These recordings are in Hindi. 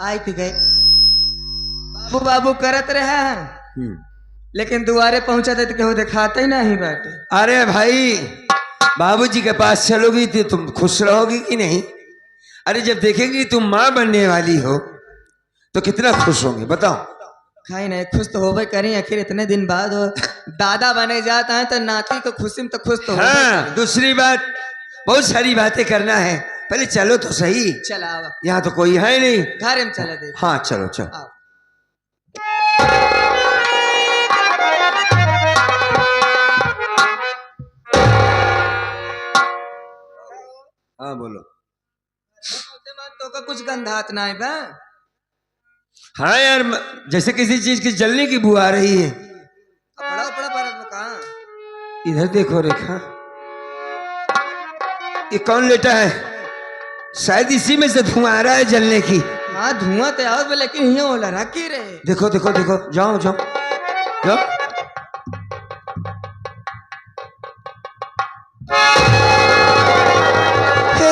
आई थी गए बाबू बाबू करत रहे लेकिन दुआरे पहुंचा थे तो केहू दिखाते ही नहीं बाटे। अरे भाई बाबूजी के पास चलोगी तो तुम खुश रहोगी कि नहीं? अरे जब देखेंगी तुम माँ बनने वाली हो तो कितना खुश होंगे बताओ। खाई नहीं खुश तो होबे करी, आखिर इतने दिन बाद हो दादा बने जाता है तो नाती को खुशी में तो खुश तो होबे हाँ करी। दूसरी बात बहुत सारी बातें करना है, पहले चलो तो सही। चला आवा यहाँ तो कोई है नहीं। घर में चला दे। हाँ चलो चलो। आओ। हाँ बोलो। तो का कुछ गंधात ना है बा। हाँ यार जैसे किसी चीज की जलने की बू आ रही है। कपड़ा उपड़ा पर कहाँ? इधर देखो रेखा, ये कौन लेटा है? शायद इसी में से धुआं आ रहा है जलने की। हाँ धुआं तो आओ लेकिन यहाँ ओला रखी रे। देखो देखो देखो, जाओ जाओ जाओ।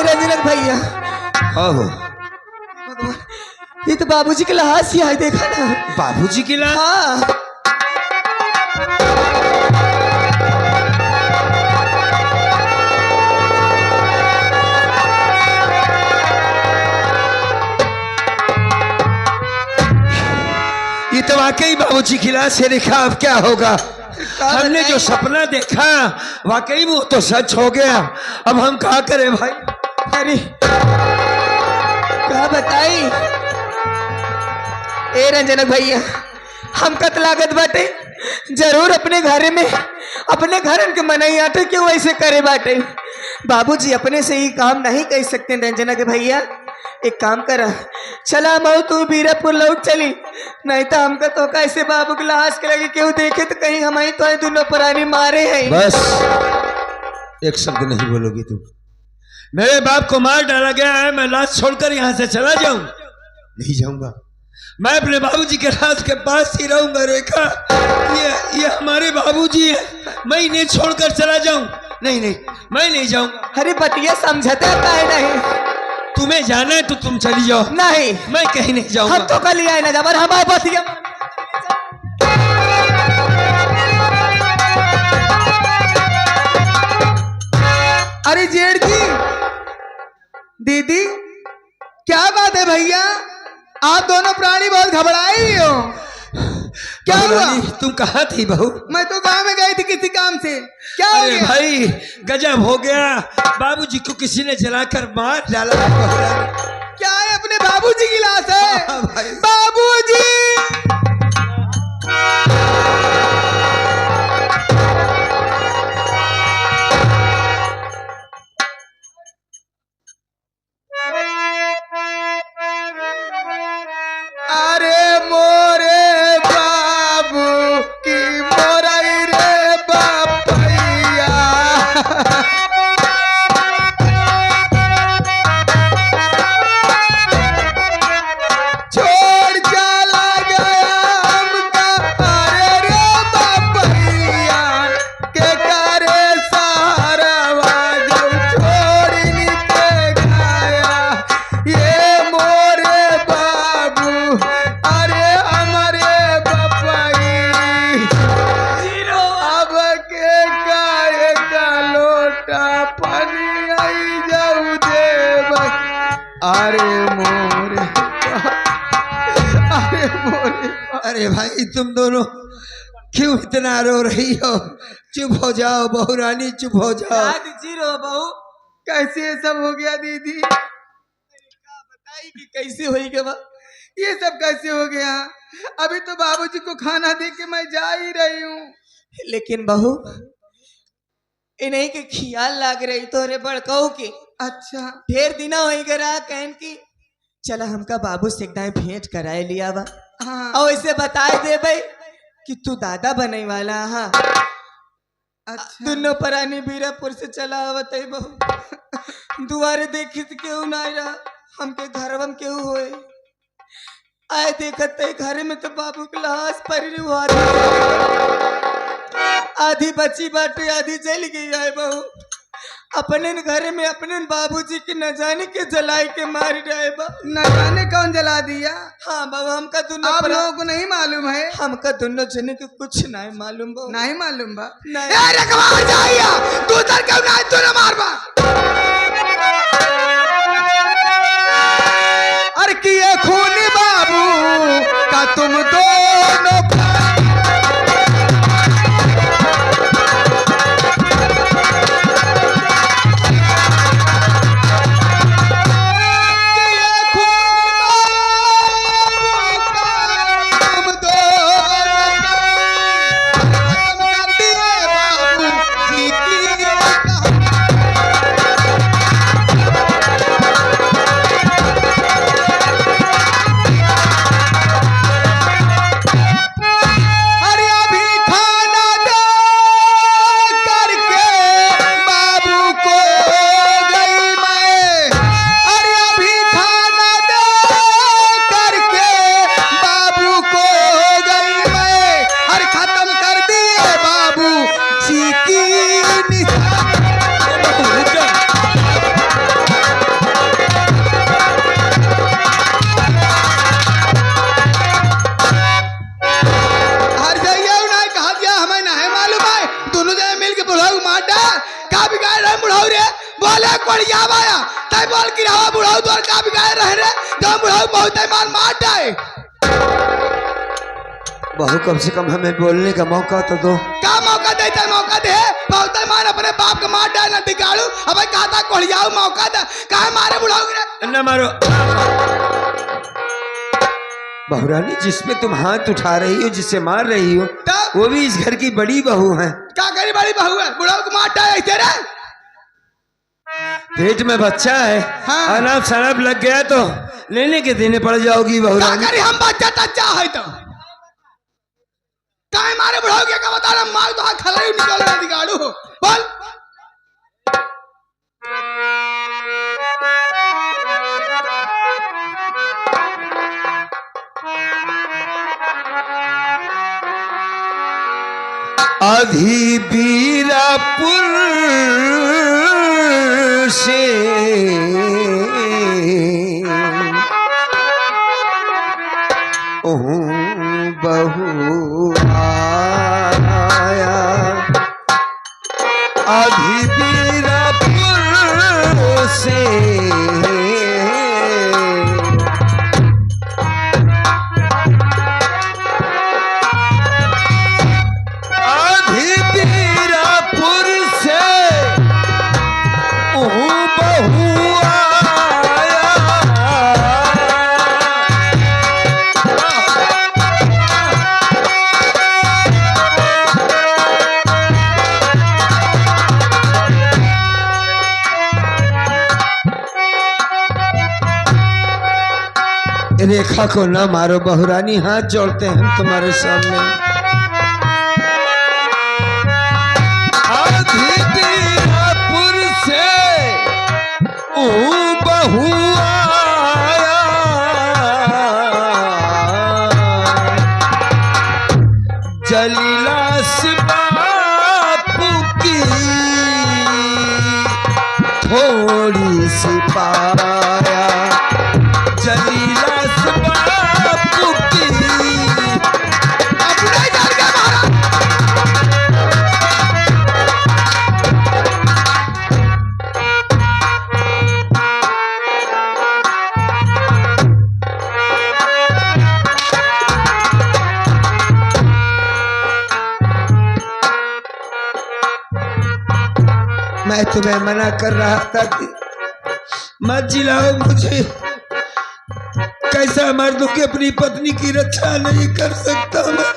रंजनक भैया हो ये तो बाबूजी के लहास ही आए, देखा ना। बाबूजी की लाश? हाँ ये तो वाकई बाबूजी की लाश है रेखा। अब क्या होगा? हमने जो सपना देखा वाकई वो तो सच हो गया। अब हम क्या करें भाई? अरे क्या बताई ए रंजनक भैया, हम कत लागत बाटे जरूर अपने घर में अपने घर के मनई आटे क्यों ऐसे करे बाटे। बाबूजी अपने से ही काम नहीं कर सकते रंजनक भैया। एक काम करा, चला मऊ तू बीरापुर लौट चली, नहीं तो हमका तो कैसे बाबू के लाश के लगे क्यों देखे तो कहीं हमारी तो दोनों पुरानी मारे हैं। बस एक शब्द नहीं बोलोगी तुम। मेरे बाप को मार डाला गया है, मैं लाश छोड़कर यहाँ से चला जाऊं? नहीं जाऊंगा। मैं अपने बाबूजी के लाश के पास ही रहूंगा रेखा। ये हमारे बाबूजी है, मैं इन्हें छोड़कर चला जाऊं? नहीं नहीं मैं नहीं जाऊंगा। अरे बतिया समझते है नहीं? तुम्हें जाना है तो तुम चली जाओ। नहीं मैं कहीं नहीं जाऊंगा। हम तो कल ही आए ना जबर हमारे बतिया। अरे जेठ जी दीदी क्या बात है भैया, आप दोनों प्राणी बहुत घबराई हो, क्या हुआ? तुम कहाँ थी बहू? मैं तो गांव में गई थी किसी काम से। क्या हो अरे गया? भाई गजब हो गया, बाबूजी को किसी ने जलाकर मार डाला। क्या है? अपने बाबूजी की लाश है? हाँ भाई। बाबूजी अरे मोरे बाबू की मोरई रे बापैया। छोड़ चला गया हमका अरे रे बापैया के करे सहारा जो छोड़ के गया। ये मोरे बाबू अरे हमारे बपाई अब के गाय का लोटा पानी आई जाऊ देव। अरे मोरे अरे मोरे अरे भाई तुम दोनों क्यों इतना रो रही हो? चुप हो जाओ बहू रानी, चुप हो जाओ। जीरो बहू कैसे ये सब हो गया दीदी? बताई कि कैसे हुई के बा? ये सब कैसे हो गया? अभी तो बाबूजी को खाना दे के मैं जा ही रही हूँ, लेकिन बहू इन्हीं के ख्याल लाग रही तो रे बड़काऊ की। अच्छा ढेर दिना हो गया कहन की चला हमका बाबू से एक भेंट कराए लिया बा। हाँ। और इसे बताए दे भाई कि तू दादा बने वाला। हाँ अच्छा दोनों परानी बीरापुर से चला आवत है बहू। दुआरे देखी क्यों ना रहा, हमके घरवम क्यों होए आए देखते घर में तो बाबू के लाश परी हुआ, आधी बची बाटे आधी चली गई है बहू। अपने घर में अपने बाबूजी के न जाने के जलाई के मार रहे बा। न जाने कौन जला दिया। हाँ बाबा, हमका दोनों आप लोगों को नहीं मालूम है। हमका दोनों जने के कुछ नहीं मालूम बा। नहीं मालूम बा। तू उधर क्यों नहीं, तू न मार बा। अरे किए खूनी बाबू का तुम दोनों बहू, कम से कम हमें बोलने का मौका तो दो। क्या मौका देता है? मौका दे। बहुत मान अपने बाप का मार डाल, दिखाड़ू। अब कहा था कोड़ियाऊ मौका दे, कहा मारे बुढ़ाऊ न मारो। बहुरानी, जिसमें तुम हाथ उठा रही हो, जिसे मार रही हो, वो भी इस घर की बड़ी बहू है। क्या करी बड़ी बहू है? बुढ़ाऊ को मार डाल तेरे पेट में बच्चा है। हाँ। अनाप शनाप लग गया तो लेने के देने पड़ जाओगी बहुरानी। हम बच्चा तच्चा है तो काय मारे बुढ़ाओ क्या बता रहा, मार तो हाथ खलाई निकल रहा दिगाड़ू बोल। आधी बीरापुर से बहू आया, आधी बीरापुर से रेखा को ना मारो बहुरानी, हाथ जोड़ते हैं हम तुम्हारे सामने। आधी बीरापुर से बहू आया, जलीलास बापू की थोड़ी सी पाया, जलीलास बापू की अपने घर का मारा। मैं तुम्हें मना कर रहा था कि मत जिलाओ मुझे। कैसा मर्द हूं कि अपनी पत्नी की रक्षा नहीं कर सकता मैं।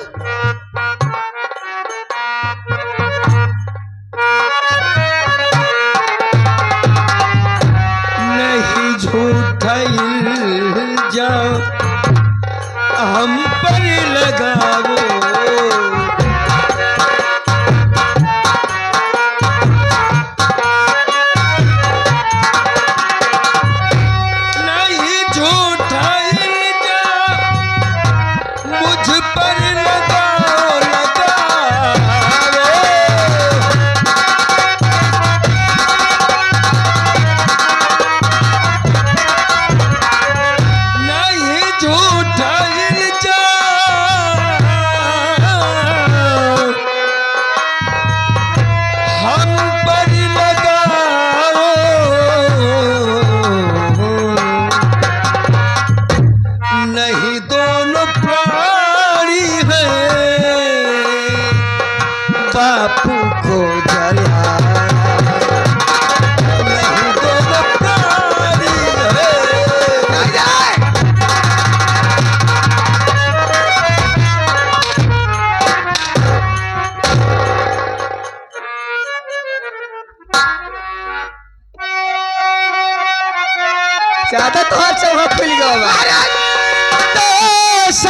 नहीं झूठा इल्जाम हम पर लगाओ,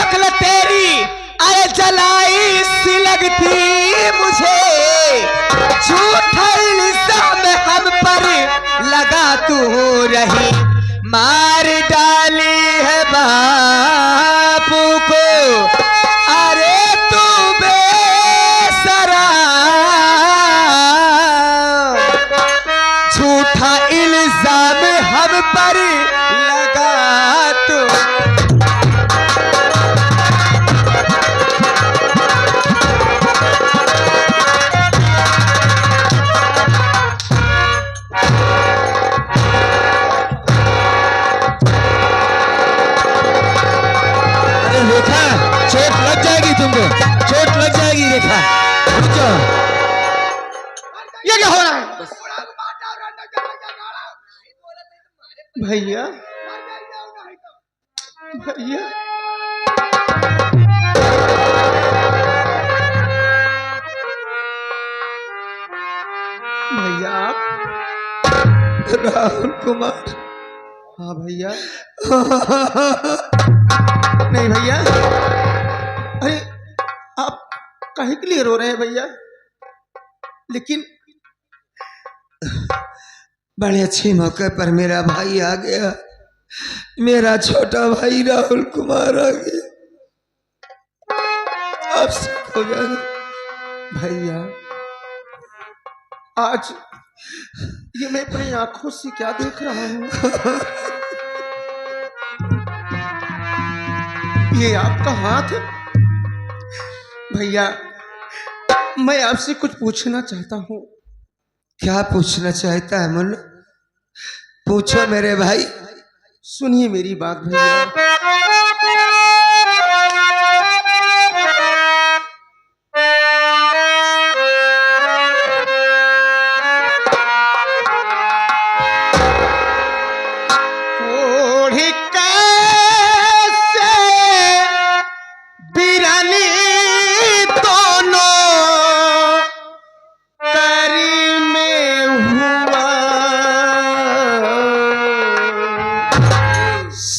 शक्ल तेरी अरे जलाई सी लगती मुझे, झूठा इल्जाम हम पर लगा तू रही, मार डाली है बापू को अरे तू बेसरा, झूठा इल्जाम हम पर लगा तू। रेखा चोट लग जाएगी तुमको, चोट लग जाएगी रेखा, रुक जाओ। ये क्या हो रहा है भैया? भैया भैया आप राहुल कुमार। हाँ भैया। नहीं भैया, अरे आप काहे के लिए रो रहे हैं भैया? लेकिन बड़े अच्छे मौके पर मेरा भाई आ गया, मेरा छोटा भाई राहुल कुमार आ गया, अब सब हो जाएगा। भैया आज ये मैं अपनी आंखों से क्या देख रहा हूँ? ये आपका हाथ है भैया। मैं आपसे कुछ पूछना चाहता हूँ। क्या पूछना चाहता है मुन्ना? पूछो मेरे भाई। सुनिए मेरी बात भैया।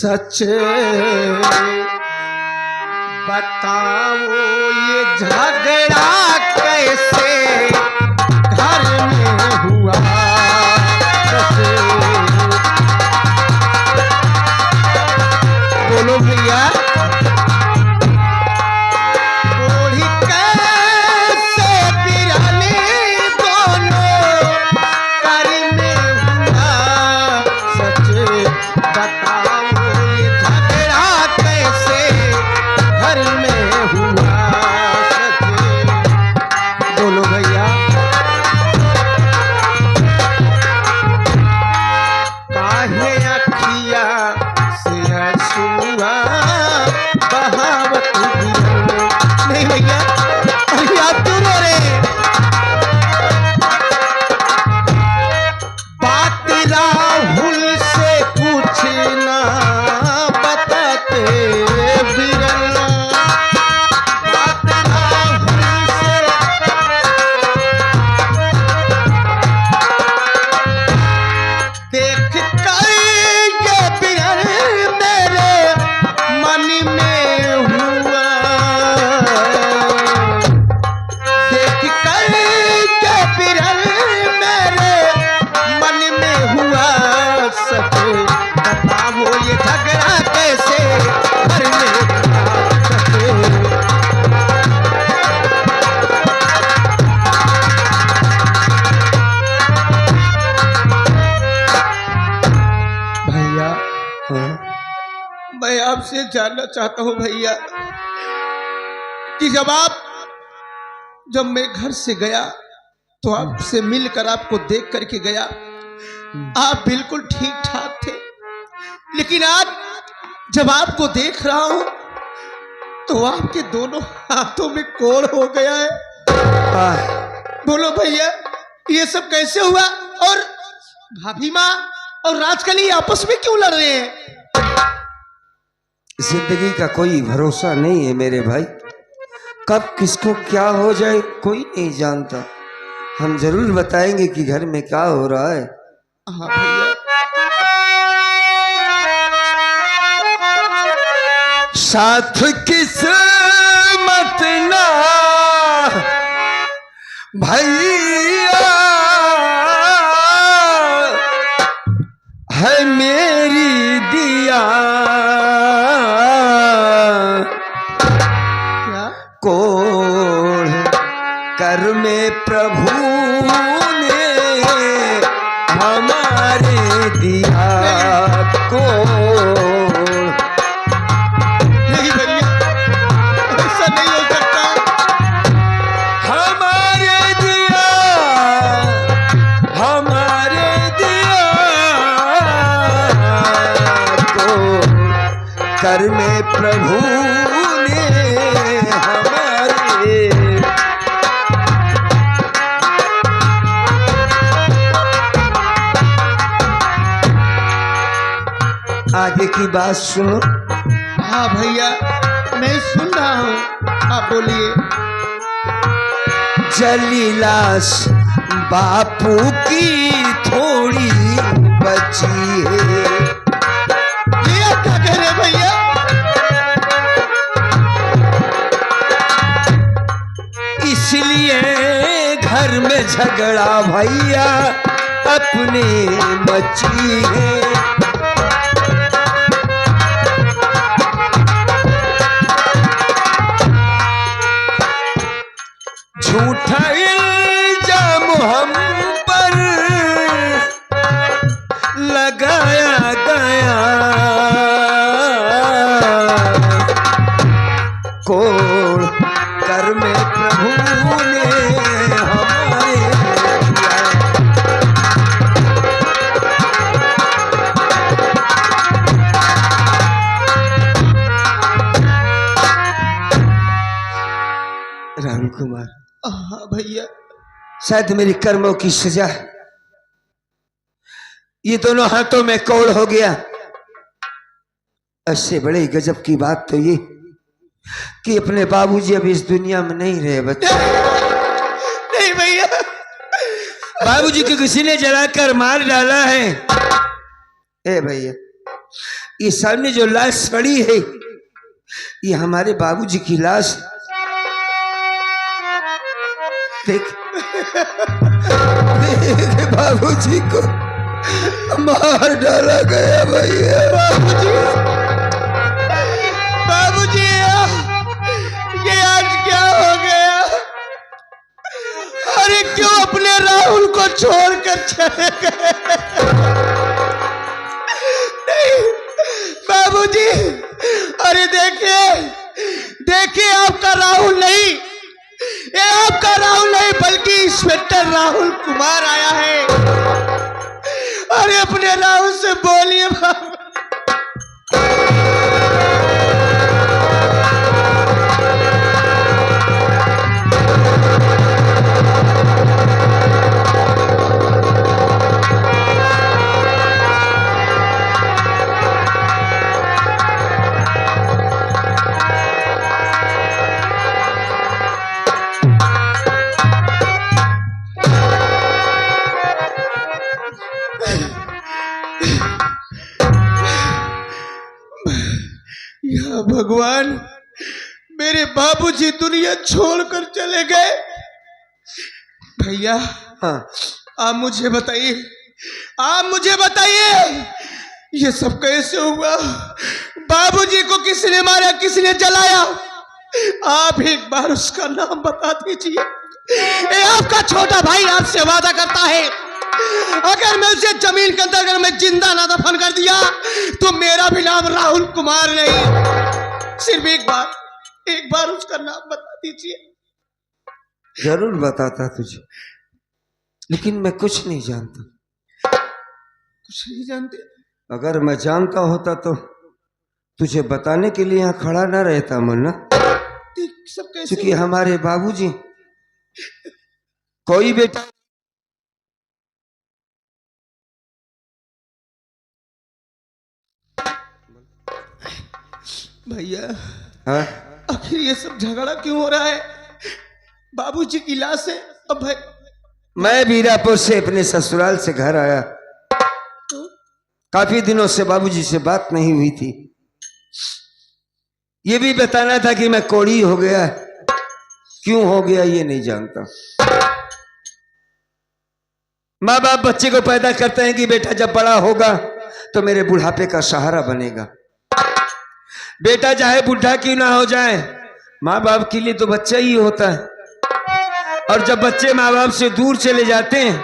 सच बताओ ये झगड़ा कैसे घर में हुआ? बोलो भैया। ओढ़ी कैसे बिरानी दोनों घर में हुआ? सच बताओ मैं आपसे जानना चाहता हूं भैया कि जब मैं घर से गया तो आपसे मिलकर आपको देख करके गया, आप बिल्कुल ठीक ठाक थे, लेकिन आज जब आपको देख रहा हूं तो आपके दोनों हाथों में कोड़ हो गया है। बोलो भैया ये सब कैसे हुआ? और भाभी माँ और राजकली आपस में क्यों लड़ रहे हैं? जिंदगी का कोई भरोसा नहीं है मेरे भाई, कब किसको क्या हो जाए कोई नहीं जानता। हम जरूर बताएंगे कि घर में क्या हो रहा है। हाँ भैया। साथ किस्मत ना भैया है मेरी दिया क्या कोढ़ कर में प्रभु ने हमारे दिया कोढ़। नहीं भैया, ऐसा नहीं हो सकता। हमारे दिया को कर में प्रभु ने हमारे। आगे की बात सुनो। हाँ भैया, मैं सुन रहा हूँ, आप बोलिए। जली लाश बापू की थोड़ी बची है। ये आप क्या कह रहे भैया? इसलिए घर में झगड़ा भैया अपने मची है। झूठा इल्जाम हम पर लगाया गया, कोढ़ कर में प्रभु ने हमारे दिया। राम कुमार, हाँ भैया। शायद मेरी कर्मों की सजा है। ये दोनों हाथों में कोढ़ हो गया। इससे बड़े गजब की बात तो ये कि अपने बाबूजी अब इस दुनिया में नहीं रहे। बच्चे नहीं भैया, बाबूजी को किसी ने जलाकर मार डाला है। ए भैया, ये सामने जो लाश पड़ी है ये हमारे बाबूजी की लाश। देख बाबूजी को मार डाला गया भैया। बाबूजी, ये आज क्या हो गया? अरे क्यों अपने राहुल को छोड़कर चले गए? नहीं बाबूजी, अरे देखिए देखिए, आपका राहुल नहीं, ये आपका राहुल नहीं बल्कि इंस्पेक्टर राहुल कुमार आया है। अरे अपने राहुल से बोलिए बाबू। या भगवान, मेरे बाबूजी दुनिया छोड़कर चले गए। भैया, हाँ, आप मुझे बताइए, आप मुझे बताइए ये सब कैसे हुआ? बाबूजी को किसने मारा, किसने जलाया? आप एक बार उसका नाम बता दीजिए। ये आपका छोटा भाई आपसे वादा करता है, अगर मैं उसे जमीन के अंदर अगर मैं जिंदा ना दफन कर दिया तो मेरा भी नाम राहुल कुमार नहीं। सिर्फ एक बार उसका नाम बता दीजिए। जरूर बताता तुझे, लेकिन मैं कुछ नहीं जानता। कुछ नहीं जानते? अगर मैं जानता होता तो तुझे बताने के लिए यहाँ खड़ा ना रहता मुन्ना। सब कैसे? क्योंकि हमारे बाबूजी कोई बेटा भैया, हाँ? आखिर ये सब झगड़ा क्यों हो रहा है? बाबूजी की लाश है। अब भाई, मैं बीरापुर से अपने ससुराल से घर आया। काफी दिनों से बाबूजी से बात नहीं हुई थी। ये भी बताना था कि मैं कोड़ी हो गया, क्यों हो गया ये नहीं जानता। माँ बाप बच्चे को पैदा करते हैं कि बेटा जब बड़ा होगा तो मेरे बुढ़ापे का सहारा बनेगा। बेटा चाहे बुढ़ा क्यों ना हो जाए, माँ बाप के लिए तो बच्चा ही होता है। और जब बच्चे माँ बाप से दूर चले जाते हैं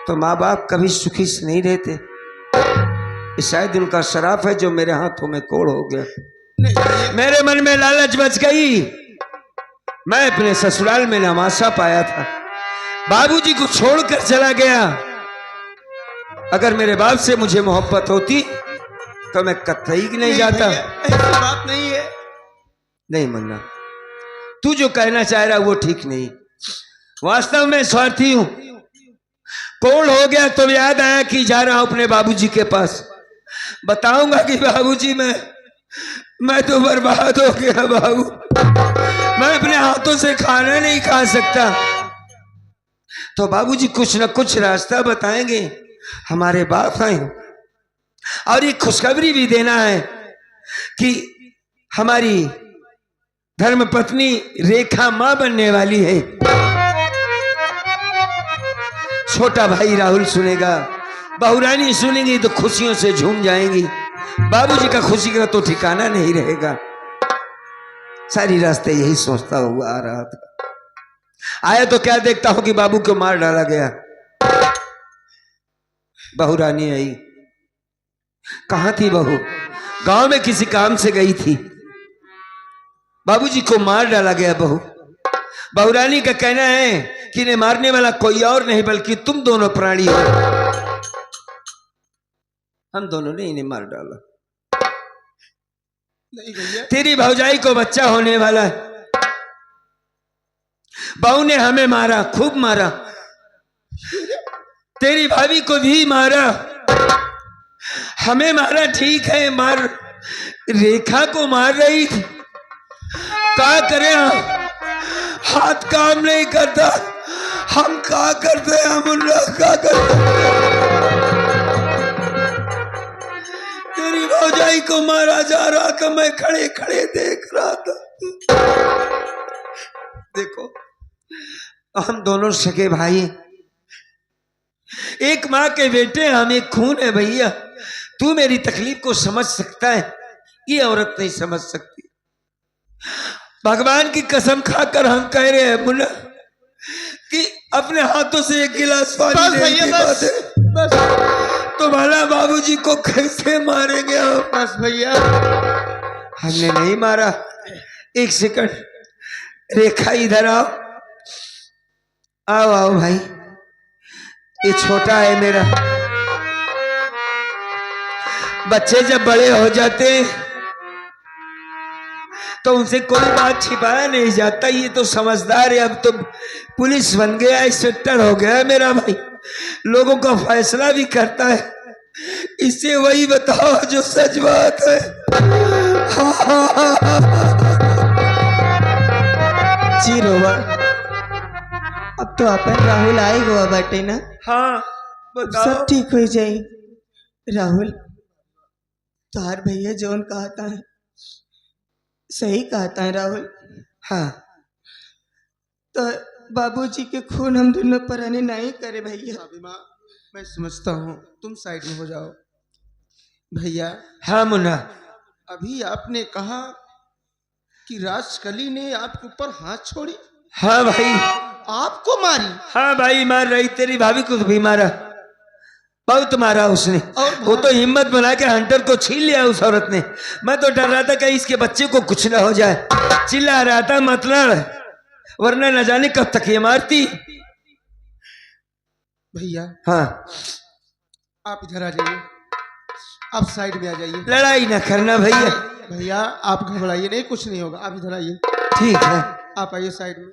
तो माँ बाप कभी सुखी से नहीं रहते। शायद उनका शराफ है जो मेरे हाथों में कोड़ हो गया। मेरे मन में लालच बच गई। मैं अपने ससुराल में नमाशा पाया था, बाबूजी को छोड़कर चला गया। अगर मेरे बाप से मुझे मोहब्बत होती तो मैं कतई नहीं जाता। ऐसी बात नहीं है। नहीं मुन्ना, तू जो कहना चाह रहा वो ठीक नहीं। वास्तव में स्वार्थी हूं। कोड़ हो गया तो याद आया कि जा रहा हूं अपने बाबूजी के पास। बताऊंगा कि बाबूजी मैं तो बर्बाद हो गया बाबू। मैं अपने हाथों से खाना नहीं खा सकता। तो बाबूजी कुछ न कुछ रास्ता बताएंगे। हमारे बाप हैं। और ये खुशखबरी भी देना है कि हमारी धर्म पत्नी रेखा मां बनने वाली है। छोटा भाई राहुल सुनेगा, बहुरानी सुनेंगी तो खुशियों से झूम जाएंगी। बाबूजी का खुशी का तो ठिकाना नहीं रहेगा। सारी रास्ते यही सोचता हुआ आ रहा था। आया तो क्या देखता हूं कि बाबू को मार डाला गया। बहुरानी आई। कहां थी बहू? गांव में किसी काम से गई थी। बाबूजी को मार डाला गया। बहुरानी का कहना है कि इन्हें मारने वाला कोई और नहीं बल्कि तुम दोनों प्राणी हो। हम दोनों ने इन्हें मार डाला। नहीं भैया, तेरी भौजाई को बच्चा होने वाला है। बहू ने हमें मारा, खूब मारा। तेरी भाभी को भी मारा, हमें मारा। ठीक है, मार रेखा को मार रही थी। क्या करें हम? हाथ काम नहीं करता। हम क्या करते हैं? हम क्या करते? तेरी भौजाई को मारा जा रहा था, मैं खड़े खड़े देख रहा था। देखो, हम दोनों सगे भाई, एक माँ के बेटे, हम एक खून है भैया। तू मेरी तकलीफ को समझ सकता है, ये औरत नहीं समझ सकती। भगवान की कसम खाकर हम कह रहे हैं मुन्ना कि अपने हाथों से एक गिलास पानी देने की बात है। बस तुम्हारा बाबूजी को कैसे मारेंगे हम? बस भैया, हमने नहीं मारा। एक सेकंड, रेखा इधर आओ। आओ आओ भाई, ये छोटा है मेरा। बच्चे जब बड़े हो जाते तो उनसे कोई बात छिपाया नहीं जाता। ये तो समझदार है, अब तो पुलिस बन गया, इंस्पेक्टर हो गया मेरा भाई। लोगों का फैसला भी करता है। इससे वही बताओ जो सच बात है। जी रोवा, अब तो अपन राहुल आएगा बाटे ना। हाँ बताओ। सब ठीक हो जाए। राहुल, तार भैया जौन कहता है सही कहता है राहुल। हाँ, तो बाबूजी के खून हम दोनों पर आने नहीं करे भैया। मैं समझता हूँ, तुम साइड में हो जाओ। भैया, हाँ मुन्ना, अभी आपने कहा कि राजकली ने आपके ऊपर हाथ छोड़ी, हाँ भाई, आपको मारी। हाँ भाई, मार रही। तेरी भाभी को भी मारा, बहुत मारा उसने। और वो तो हिम्मत बना के हंटर को छीन लिया उस औरत ने। मैं तो डर रहा था कि इसके बच्चे को कुछ ना हो जाए। चिल्ला रहा था मतलब, वरना न जाने कब तक ये मारती। भैया, हाँ, आप इधर आ जाइए, आप साइड में आ जाइए। लड़ाई ना करना भैया। भैया, आप घबराइए नहीं, कुछ नहीं होगा। आप इधर आइए, ठीक है, आप आइए साइड में।